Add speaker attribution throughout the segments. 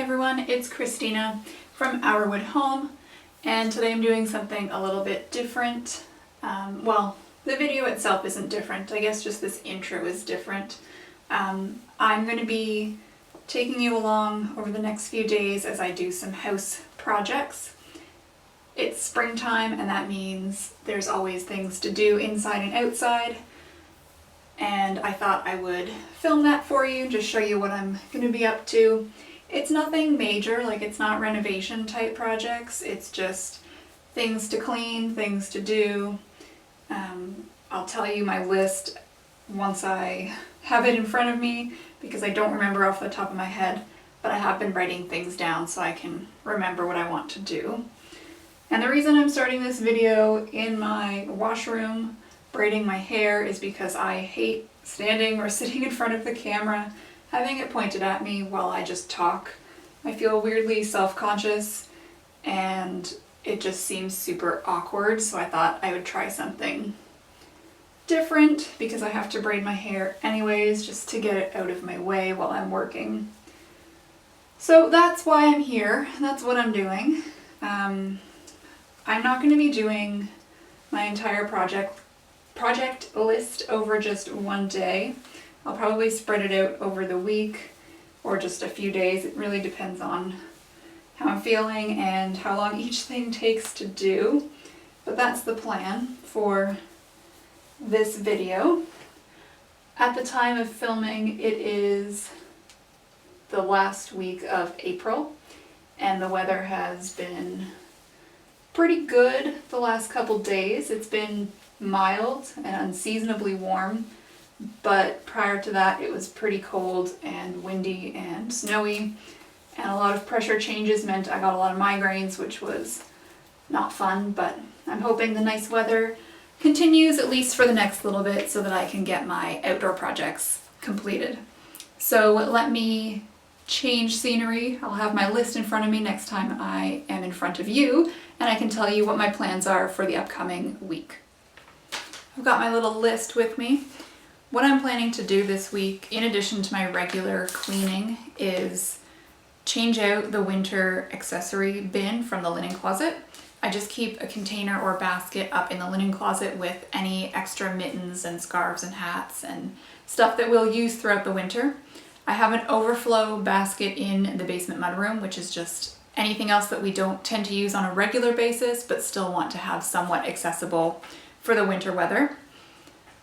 Speaker 1: everyone, it's Christina from Our Wood Home, and today I'm doing something a little bit different. Well, the video itself isn't different, I guess just this intro is different. I'm going to be taking you along over the next few days as I do some house projects. It's springtime and that means there's always things to do inside and outside. And I thought I would film that for you, just show you what I'm going to be up to. It's nothing major, like it's not renovation type projects, it's just things to clean, things to do. I'll tell you my list once I have it in front of me because I don't remember off the top of my head, but I have been writing things down so I can remember what I want to do. And the reason I'm starting this video in my washroom braiding my hair is because I hate standing or sitting in front of the camera having it pointed at me while I just talk. I feel weirdly self-conscious and it just seems super awkward, so I thought I would try something different because I have to braid my hair anyways just to get it out of my way while I'm working. So that's why I'm here, that's what I'm doing. I'm not going to be doing my entire project list over just one day. I'll probably spread it out over the week or just a few days. It really depends on how I'm feeling and how long each thing takes to do. But that's the plan for this video. At the time of filming, it is the last week of April and the weather has been pretty good the last couple days. It's been mild and unseasonably warm, but prior to that it was pretty cold and windy and snowy, and a lot of pressure changes meant I got a lot of migraines, which was not fun, but I'm hoping the nice weather continues at least for the next little bit so that I can get my outdoor projects completed. So let me change scenery. I'll have my list in front of me next time I am in front of you, and I can tell you what my plans are for the upcoming week. I've got my little list with me. What I'm planning to do this week, in addition to my regular cleaning, is change out the winter accessory bin from the linen closet. I just keep a container or basket up in the linen closet with any extra mittens and scarves and hats and stuff that we'll use throughout the winter. I have an overflow basket in the basement mudroom, which is just anything else that we don't tend to use on a regular basis but still want to have somewhat accessible for the winter weather.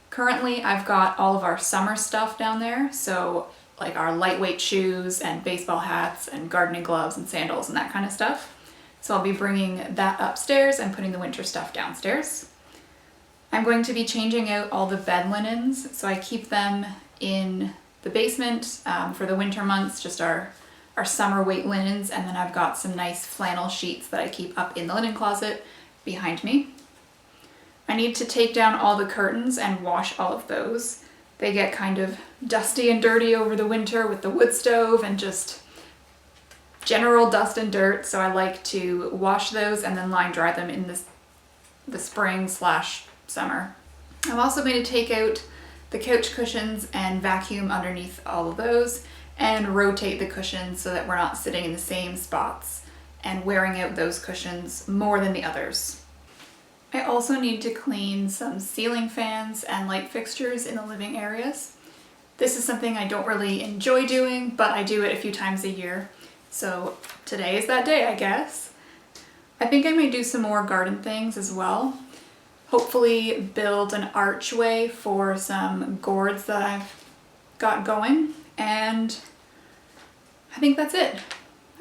Speaker 1: Currently I've got all of our summer stuff down there, so like our lightweight shoes and baseball hats and gardening gloves and sandals and that kind of stuff. So I'll be bringing that upstairs and putting the winter stuff downstairs. I'm going to be changing out all the bed linens, so I keep them in the basement for the winter months, just our summer weight linens, and then I've got some nice flannel sheets that I keep up in the linen closet behind me. I need to take down all the curtains and wash all of those. They get kind of dusty and dirty over the winter with the wood stove and just general dust and dirt, so I like to wash those and then line dry them in the spring/summer. I'm also going to take out the couch cushions and vacuum underneath all of those and rotate the cushions so that we're not sitting in the same spots and wearing out those cushions more than the others. I also need to clean some ceiling fans and light fixtures in the living areas. This is something I don't really enjoy doing, but I do it a few times a year. So today is that day, I guess. I think I may do some more garden things as well. Hopefully build an archway for some gourds that I've got going, and I think that's it.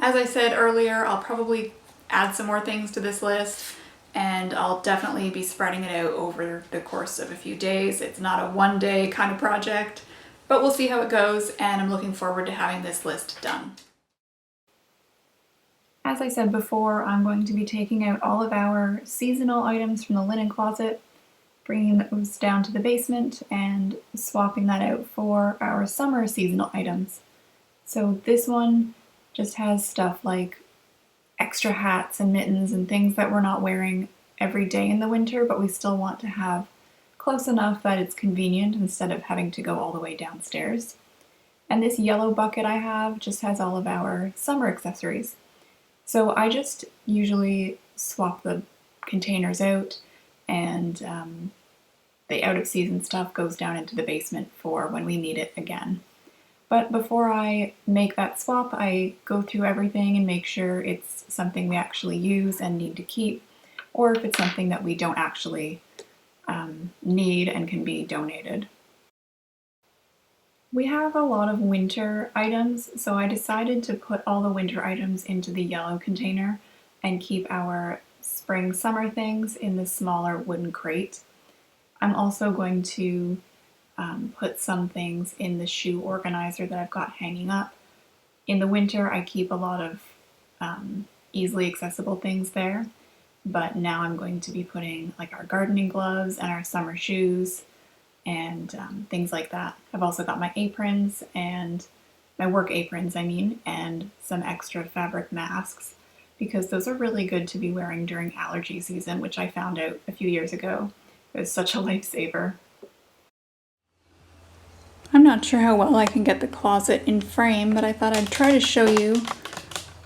Speaker 1: As I said earlier, I'll probably add some more things to this list, and I'll definitely be spreading it out over the course of a few days. It's not a one-day kind of project, but we'll see how it goes, and I'm looking forward to having this list done. As I said before, I'm going to be taking out all of our seasonal items from the linen closet, bringing those down to the basement, and swapping that out for our summer seasonal items. So this one just has stuff like extra hats and mittens and things that we're not wearing every day in the winter, but we still want to have close enough that it's convenient instead of having to go all the way downstairs. And this yellow bucket I have just has all of our summer accessories. So I just usually swap the containers out, and the out of season stuff goes down into the basement for when we need it again. But before I make that swap, I go through everything and make sure it's something we actually use and need to keep, or if it's something that we don't actually need and can be donated. We have a lot of winter items, so I decided to put all the winter items into the yellow container and keep our spring summer things in the smaller wooden crate. I'm also going to put some things in the shoe organizer that I've got hanging up. In the winter, I keep a lot of easily accessible things there, but now I'm going to be putting like our gardening gloves and our summer shoes and things like that. I've also got my aprons, and my work aprons, and some extra fabric masks, because those are really good to be wearing during allergy season, which I found out a few years ago. It was such a lifesaver. I'm not sure how well I can get the closet in frame, but I thought I'd try to show you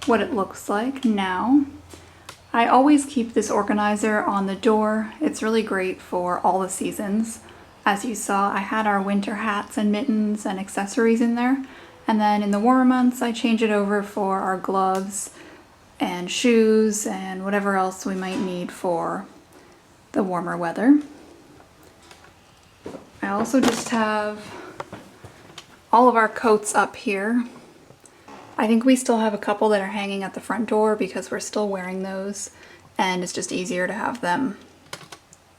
Speaker 1: what it looks like now. I always keep this organizer on the door. It's really great for all the seasons. As you saw, I had our winter hats and mittens and accessories in there, and then in the warmer months I change it over for our gloves and shoes and whatever else we might need for the warmer weather. I also just have all of our coats up here. I think we still have a couple that are hanging at the front door because we're still wearing those, and it's just easier to have them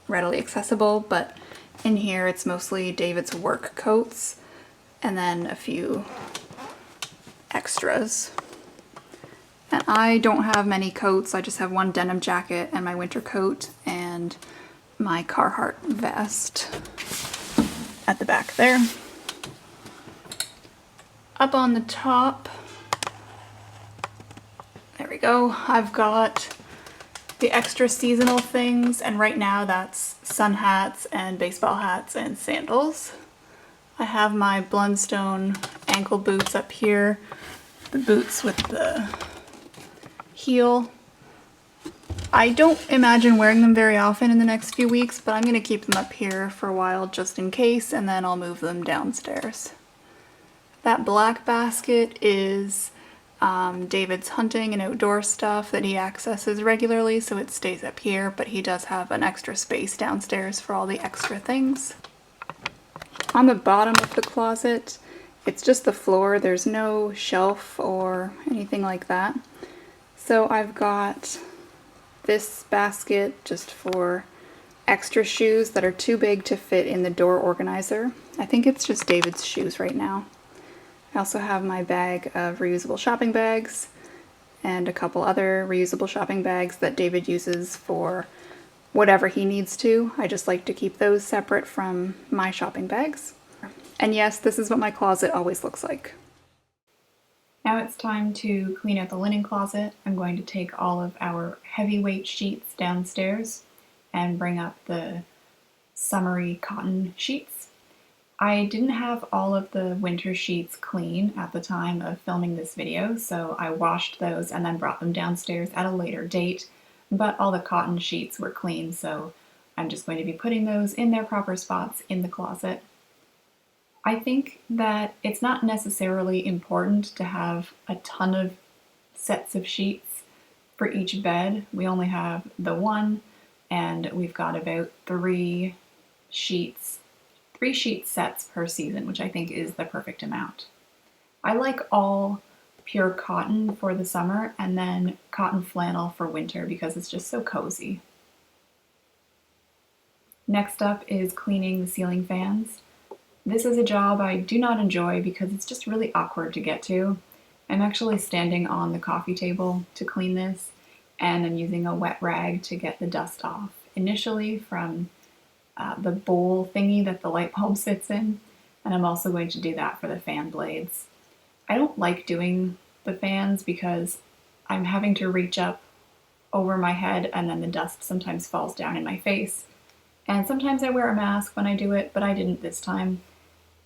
Speaker 1: readily accessible, but in here it's mostly David's work coats and then a few extras. And I don't have many coats, I just have one denim jacket and my winter coat and my Carhartt vest at the back there. Up on the top, there we go, I've got the extra seasonal things, and right now that's sun hats and baseball hats and sandals. I have my Blundstone ankle boots up here, the boots with the heel. I don't imagine wearing them very often in the next few weeks, but I'm going to keep them up here for a while just in case, and then I'll move them downstairs. That black basket is David's hunting and outdoor stuff that he accesses regularly, so it stays up here, but he does have an extra space downstairs for all the extra things. On the bottom of the closet, it's just the floor. There's no shelf or anything like that. So I've got this basket just for extra shoes that are too big to fit in the door organizer. I think it's just David's shoes right now. I also have my bag of reusable shopping bags and a couple other reusable shopping bags that David uses for whatever he needs to. I just like to keep those separate from my shopping bags. And yes, this is what my closet always looks like. Now it's time to clean out the linen closet. I'm going to take all of our heavyweight sheets downstairs and bring up the summery cotton sheets. I didn't have all of the winter sheets clean at the time of filming this video, so I washed those and then brought them downstairs at a later date, but all the cotton sheets were clean, so I'm just going to be putting those in their proper spots in the closet. I think that it's not necessarily important to have a ton of sets of sheets for each bed. We only have the one, and we've got about three sheet sets per season, which I think is the perfect amount. I like all pure cotton for the summer and then cotton flannel for winter because it's just so cozy. Next up is cleaning the ceiling fans. This is a job I do not enjoy because it's just really awkward to get to. I'm actually standing on the coffee table to clean this, and I'm using a wet rag to get the dust off. Initially from the bowl thingy that the light bulb sits in, and I'm also going to do that for the fan blades. I don't like doing the fans because I'm having to reach up over my head and then the dust sometimes falls down in my face. And sometimes I wear a mask when I do it, but I didn't this time.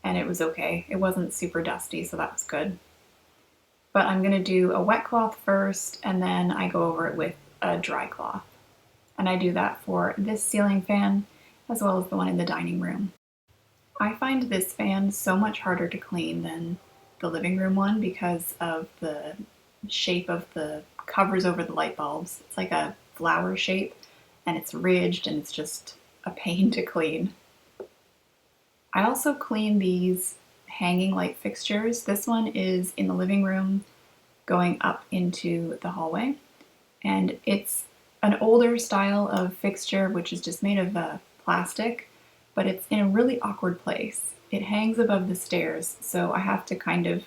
Speaker 1: and it was okay. It wasn't super dusty, so that was good. But I'm gonna do a wet cloth first, and then I go over it with a dry cloth. And I do that for this ceiling fan, as well as the one in the dining room. I find this fan so much harder to clean than the living room one because of the shape of the covers over the light bulbs. It's like a flower shape, and it's ridged, and it's just a pain to clean. I also clean these hanging light fixtures. This one is in the living room going up into the hallway, and it's an older style of fixture which is just made of plastic, but it's in a really awkward place. It hangs above the stairs, so I have to kind of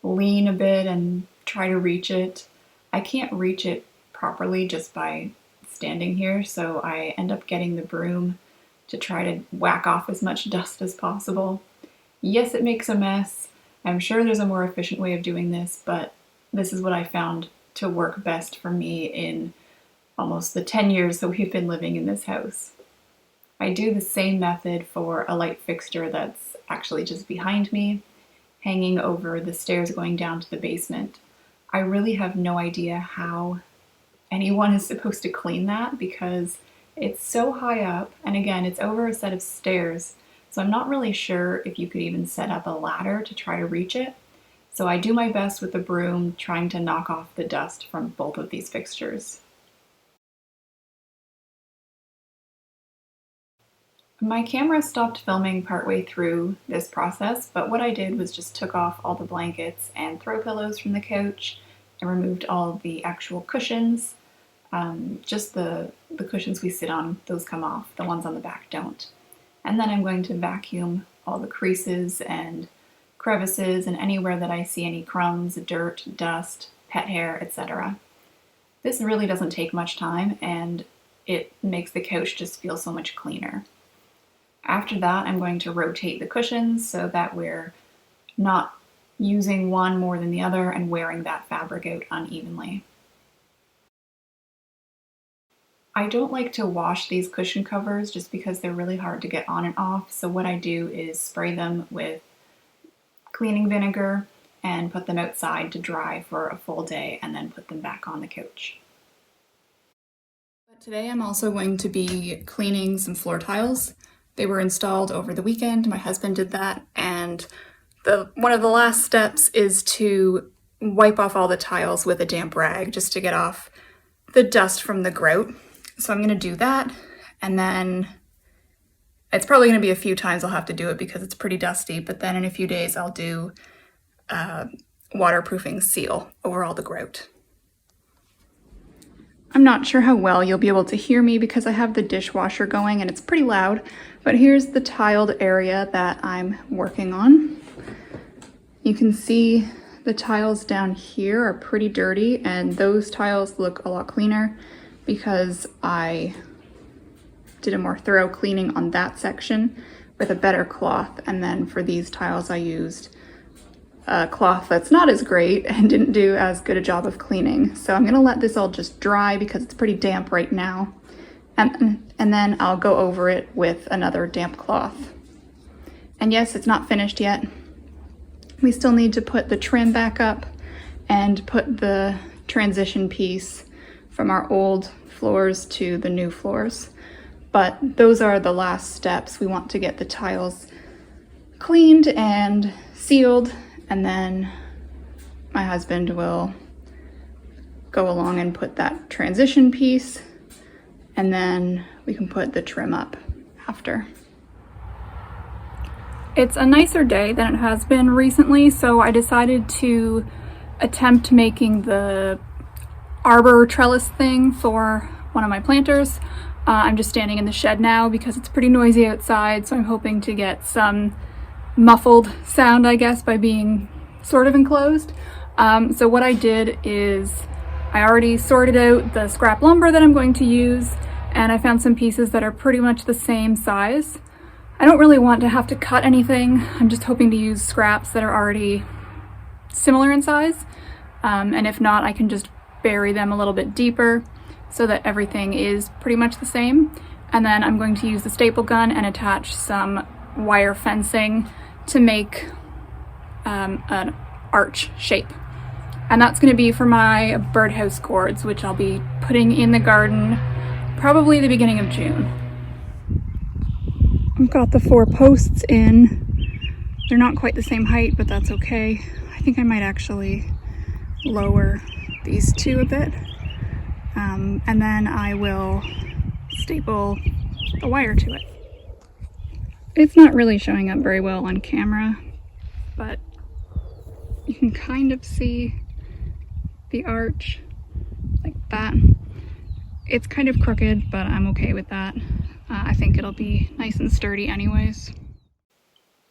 Speaker 1: lean a bit and try to reach it. I can't reach it properly just by standing here, so I end up getting the broom to try to whack off as much dust as possible. Yes, it makes a mess. I'm sure there's a more efficient way of doing this, but this is what I found to work best for me in almost the 10 years that we've been living in this house. I do the same method for a light fixture that's actually just behind me, hanging over the stairs going down to the basement. I really have no idea how anyone is supposed to clean that because it's so high up, and again, it's over a set of stairs, so I'm not really sure if you could even set up a ladder to try to reach it. So I do my best with the broom, trying to knock off the dust from both of these fixtures. My camera stopped filming partway through this process, but what I did was just took off all the blankets and throw pillows from the couch and removed all the actual cushions. Just the cushions we sit on, those come off, the ones on the back don't. And then I'm going to vacuum all the creases and crevices and anywhere that I see any crumbs, dirt, dust, pet hair, etc. This really doesn't take much time, and it makes the couch just feel so much cleaner. After that, I'm going to rotate the cushions so that we're not using one more than the other and wearing that fabric out unevenly. I don't like to wash these cushion covers just because they're really hard to get on and off, so what I do is spray them with cleaning vinegar and put them outside to dry for a full day and then put them back on the couch. But today I'm also going to be cleaning some floor tiles. They were installed over the weekend. My husband did that, and one of the last steps is to wipe off all the tiles with a damp rag just to get off the dust from the grout. So I'm going to do that, and then it's probably going to be a few times I'll have to do it because it's pretty dusty, but then in a few days I'll do waterproofing seal over all the grout. I'm not sure how well you'll be able to hear me because I have the dishwasher going and it's pretty loud, but here's the tiled area that I'm working on. You can see the tiles down here are pretty dirty, and those tiles look a lot cleaner because I did a more thorough cleaning on that section with a better cloth, and then for these tiles I used a cloth that's not as great and didn't do as good a job of cleaning. So I'm gonna let this all just dry because it's pretty damp right now, and then I'll go over it with another damp cloth. And yes, it's not finished yet. We still need to put the trim back up and put the transition piece from our old floors to the new floors. But those are the last steps. We want to get the tiles cleaned and sealed, and then my husband will go along and put that transition piece, and then we can put the trim up after. It's a nicer day than it has been recently, so I decided to attempt making the arbor trellis thing for one of my planters. I'm just standing in the shed now because it's pretty noisy outside, so I'm hoping to get some muffled sound, I guess, by being sort of enclosed. So what I did is I already sorted out the scrap lumber that I'm going to use, and I found some pieces that are pretty much the same size. I don't really want to have to cut anything. I'm just hoping to use scraps that are already similar in size, and if not, I can just bury them a little bit deeper so that everything is pretty much the same. And then I'm going to use the staple gun and attach some wire fencing to make an arch shape. And that's going to be for my birdhouse gourds, which I'll be putting in the garden probably the beginning of June. I've got the 4 posts in. They're not quite the same height, but that's okay. I think I might actually lower these 2 a bit. And then I will staple the wire to it. It's not really showing up very well on camera, but you can kind of see the arch like that. It's kind of crooked, but I'm okay with that. I think it'll be nice and sturdy anyways.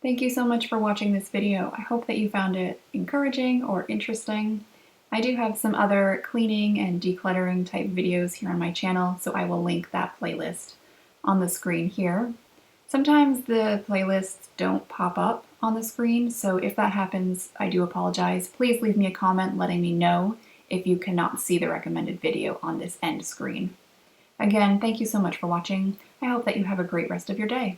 Speaker 1: Thank you so much for watching this video. I hope that you found it encouraging or interesting. I do have some other cleaning and decluttering type videos here on my channel, so I will link that playlist on the screen here. Sometimes the playlists don't pop up on the screen, so if that happens, I do apologize. Please leave me a comment letting me know if you cannot see the recommended video on this end screen. Again, thank you so much for watching. I hope that you have a great rest of your day.